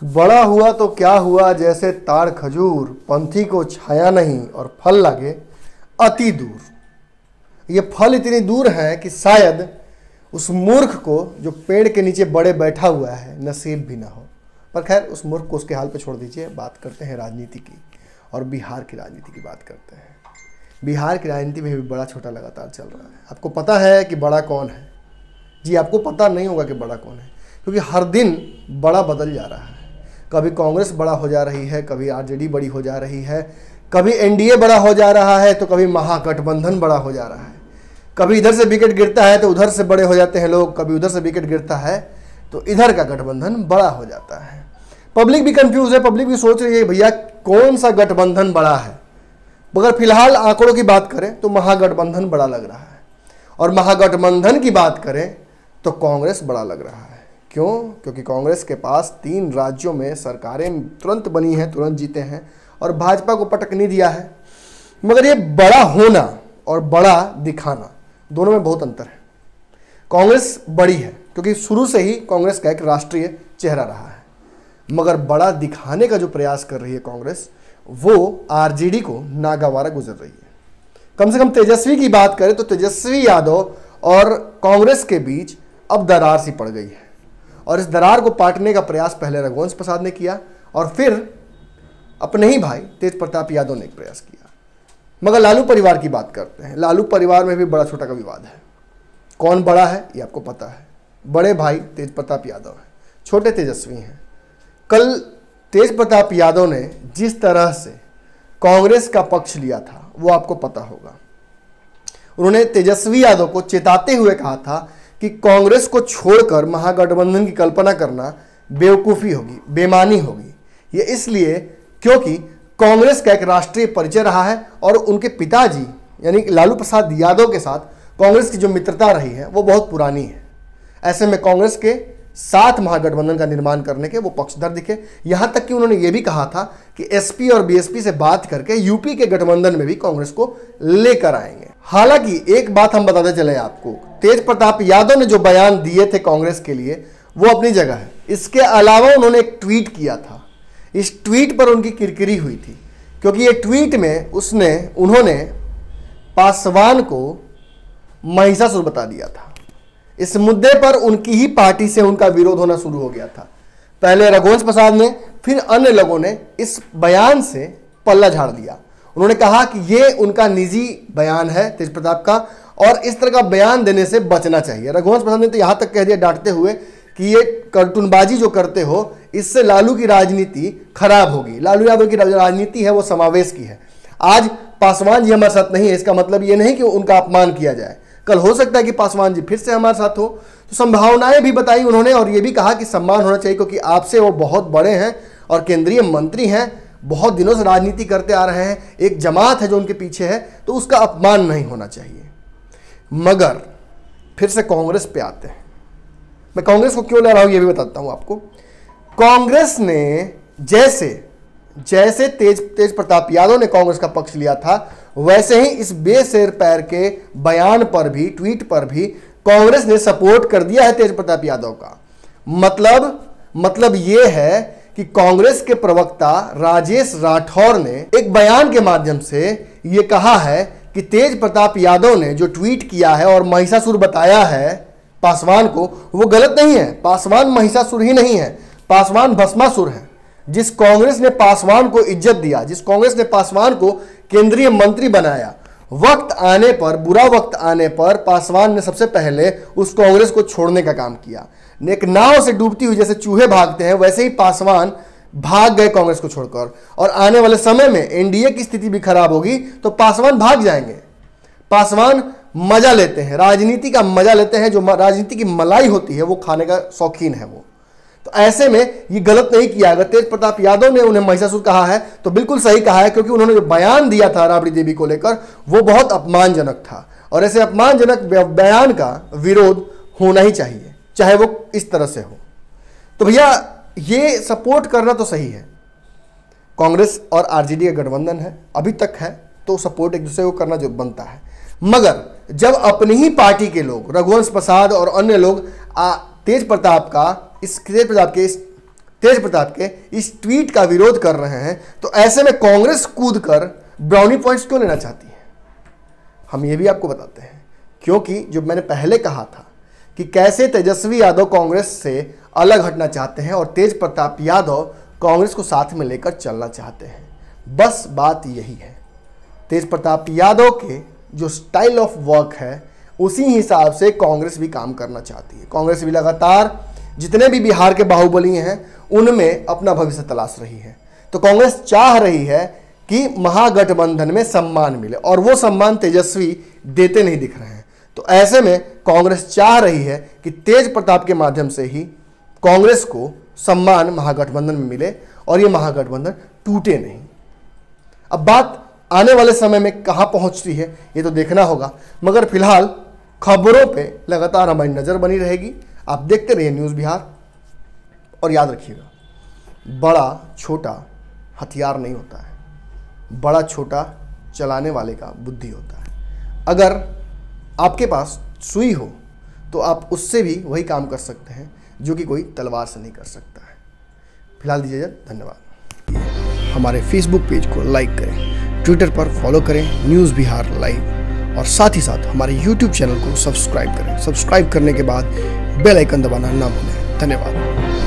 बड़ा हुआ तो क्या हुआ जैसे ताड़ खजूर, पंथी को छाया नहीं और फल लगे अति दूर। ये फल इतनी दूर है कि शायद उस मूर्ख को जो पेड़ के नीचे बड़े बैठा हुआ है नसीब भी ना हो। पर खैर उस मूर्ख को उसके हाल पे छोड़ दीजिए। बात करते हैं राजनीति की, और बिहार की राजनीति की बात करते हैं। बिहार की राजनीति में भी बड़ा छोटा लगातार चल रहा है। आपको पता है कि बड़ा कौन है? जी, आपको पता नहीं होगा कि बड़ा कौन है, क्योंकि हर दिन बड़ा बदल जा रहा है। कभी कांग्रेस बड़ा हो जा रही है, कभी आरजेडी बड़ी हो जा रही है, कभी एनडीए बड़ा हो जा रहा है, तो कभी महागठबंधन बड़ा हो जा रहा है। कभी इधर से विकेट गिरता है तो उधर से बड़े हो जाते हैं लोग, कभी उधर से विकेट गिरता है तो इधर का गठबंधन बड़ा हो जाता है। पब्लिक भी कंफ्यूज है, पब्लिक भी सोच रही है भैया कौन सा गठबंधन बड़ा है। मगर फिलहाल आंकड़ों की बात करें तो महागठबंधन बड़ा लग रहा है, और महागठबंधन की बात करें तो कांग्रेस बड़ा लग रहा है। क्यों? क्योंकि कांग्रेस के पास 3 राज्यों में सरकारें तुरंत बनी हैं, तुरंत जीते हैं, और भाजपा को पटक नहीं दिया है। मगर ये बड़ा होना और बड़ा दिखाना दोनों में बहुत अंतर है। कांग्रेस बड़ी है क्योंकि शुरू से ही कांग्रेस का एक राष्ट्रीय चेहरा रहा है, मगर बड़ा दिखाने का जो प्रयास कर रही है कांग्रेस, वो आरजेडी को नागवारा गुजर रही है। कम से कम तेजस्वी की बात करें तो तेजस्वी यादव और कांग्रेस के बीच अब दरार सी पड़ गई है, और इस दरार को पाटने का प्रयास पहले रघुवंश प्रसाद ने किया और फिर अपने ही भाई तेज प्रताप यादव ने एक प्रयास किया। मगर लालू परिवार की बात करते हैं। लालू परिवार में भी बड़ा छोटा का विवाद है। कौन बड़ा है ये आपको पता है। बड़े भाई तेज प्रताप यादव हैं, छोटे तेजस्वी हैं। कल तेज प्रताप यादव ने जिस तरह से कांग्रेस का पक्ष लिया था वो आपको पता होगा। उन्होंने तेजस्वी यादव को चेताते हुए कहा था कि कांग्रेस को छोड़कर महागठबंधन की कल्पना करना बेवकूफ़ी होगी, बेईमानी होगी। ये इसलिए क्योंकि कांग्रेस का एक राष्ट्रीय परिचय रहा है, और उनके पिताजी यानी लालू प्रसाद यादव के साथ कांग्रेस की जो मित्रता रही है वो बहुत पुरानी है। ऐसे में कांग्रेस के साथ महागठबंधन का निर्माण करने के वो पक्षधर दिखे। यहाँ तक कि उन्होंने ये भी कहा था कि एसपी और बीएसपी से बात करके यूपी के गठबंधन में भी कांग्रेस को लेकर आएंगे। हालांकि एक बात हम बताते चले आपको, तेज प्रताप यादव ने जो बयान दिए थे कांग्रेस के लिए वो अपनी जगह है। इसके अलावा उन्होंने एक ट्वीट किया था। इस ट्वीट पर उनकी किरकिरी हुई थी, क्योंकि ये ट्वीट में उन्होंने पासवान को महिषासुर बता दिया था। इस मुद्दे पर उनकी ही पार्टी से उनका विरोध होना शुरू हो गया था। पहले रघुवंश प्रसाद ने, फिर अन्य लोगों ने इस बयान से पल्ला झाड़ दिया। उन्होंने कहा कि ये उनका निजी बयान है तेज प्रताप का, और इस तरह का बयान देने से बचना चाहिए। रघुवंश प्रसाद ने तो यहाँ तक कह दिया डांटते हुए कि ये कार्टूनबाजी जो करते हो इससे लालू की राजनीति खराब होगी। लालू यादव की राजनीति है वो समावेश की है। आज पासवान जी हमारे साथ नहीं है, इसका मतलब ये नहीं कि उनका अपमान किया जाए। कल हो सकता है कि पासवान जी फिर से हमारे साथ हो, तो संभावनाएं भी बताई उन्होंने, और ये भी कहा कि सम्मान होना चाहिए क्योंकि आपसे वो बहुत बड़े हैं और केंद्रीय मंत्री हैं, बहुत दिनों से राजनीति करते आ रहे हैं, एक जमात है जो उनके पीछे है, तो उसका अपमान नहीं होना चाहिए। मगर फिर से कांग्रेस पे आते हैं। मैं कांग्रेस को क्यों ले रहा हूं ये भी बताता हूं आपको। कांग्रेस ने जैसे तेज प्रताप यादव ने कांग्रेस का पक्ष लिया था, वैसे ही इस बेसिर पैर के बयान पर भी, ट्वीट पर भी कांग्रेस ने सपोर्ट कर दिया है तेज प्रताप यादव का। मतलब ये है कि कांग्रेस के प्रवक्ता राजेश राठौर ने एक बयान के माध्यम से ये कहा है कि तेज प्रताप यादव ने जो ट्वीट किया है और महिषासुर बताया है पासवान को, वो गलत नहीं है। पासवान महिषासुर ही नहीं है, पासवान भस्मासुर है। जिस कांग्रेस ने पासवान को इज्जत दिया, जिस कांग्रेस ने पासवान को केंद्रीय मंत्री बनाया, वक्त आने पर, बुरा वक्त आने पर पासवान ने सबसे पहले उस कांग्रेस को छोड़ने का काम किया। एक नाव से डूबती हुई जैसे चूहे भागते हैं, वैसे ही पासवान भाग गए कांग्रेस को छोड़कर। और आने वाले समय में एनडीए की स्थिति भी खराब होगी तो पासवान भाग जाएंगे। पासवान मजा लेते हैं, राजनीति का मजा लेते हैं, जो राजनीति की मलाई होती है वो खाने का शौकीन है वो। तो ऐसे में ये गलत नहीं किया। अगर तेज प्रताप यादव ने उन्हें महिषासुर कहा है तो बिल्कुल सही कहा है, क्योंकि उन्होंने जो बयान दिया था राबड़ी देवी को लेकर वो बहुत अपमानजनक था, और ऐसे अपमानजनक बयान का विरोध होना ही चाहिए, चाहे वो इस तरह से हो। तो भैया ये सपोर्ट करना तो सही है, कांग्रेस और आरजेडी का गठबंधन है, अभी तक है, तो सपोर्ट एक दूसरे को करना जो बनता है। मगर जब अपनी ही पार्टी के लोग, रघुवंश प्रसाद और अन्य लोग तेज प्रताप के इस तेज प्रताप के इस ट्वीट का विरोध कर रहे हैं, तो ऐसे में कांग्रेस कूद कर ब्राउनी पॉइंट्स क्यों लेना चाहती है? हम ये भी आपको बताते हैं, क्योंकि जो मैंने पहले कहा था कि कैसे तेजस्वी यादव कांग्रेस से अलग हटना चाहते हैं और तेज प्रताप यादव कांग्रेस को साथ में लेकर चलना चाहते हैं। बस बात यही है। तेज प्रताप यादव के जो स्टाइल ऑफ वर्क है उसी हिसाब से कांग्रेस भी काम करना चाहती है। कांग्रेस भी लगातार जितने भी बिहार के बाहुबली हैं उनमें अपना भविष्य तलाश रही है। तो कांग्रेस चाह रही है कि महागठबंधन में सम्मान मिले, और वो सम्मान तेजस्वी देते नहीं दिख रहे हैं। तो ऐसे में कांग्रेस चाह रही है कि तेज प्रताप के माध्यम से ही कांग्रेस को सम्मान महागठबंधन में मिले और ये महागठबंधन टूटे नहीं। अब बात आने वाले समय में कहां पहुंचती है ये तो देखना होगा, मगर फिलहाल खबरों पे लगातार हमारी नजर बनी रहेगी। आप देखते रहिए न्यूज़ बिहार, और याद रखिएगा, बड़ा छोटा हथियार नहीं होता है, बड़ा छोटा चलाने वाले का बुद्धि होता है। अगर आपके पास सुई हो तो आप उससे भी वही काम कर सकते हैं जो कि कोई तलवार से नहीं कर सकता है। फिलहाल दीजिए धन्यवाद। हमारे फेसबुक पेज को लाइक करें, ट्विटर पर फॉलो करें न्यूज़ बिहार लाइव, और साथ ही साथ हमारे यूट्यूब चैनल को सब्सक्राइब करें। सब्सक्राइब करने के बाद बेल आइकन दबाना ना भूलें। धन्यवाद।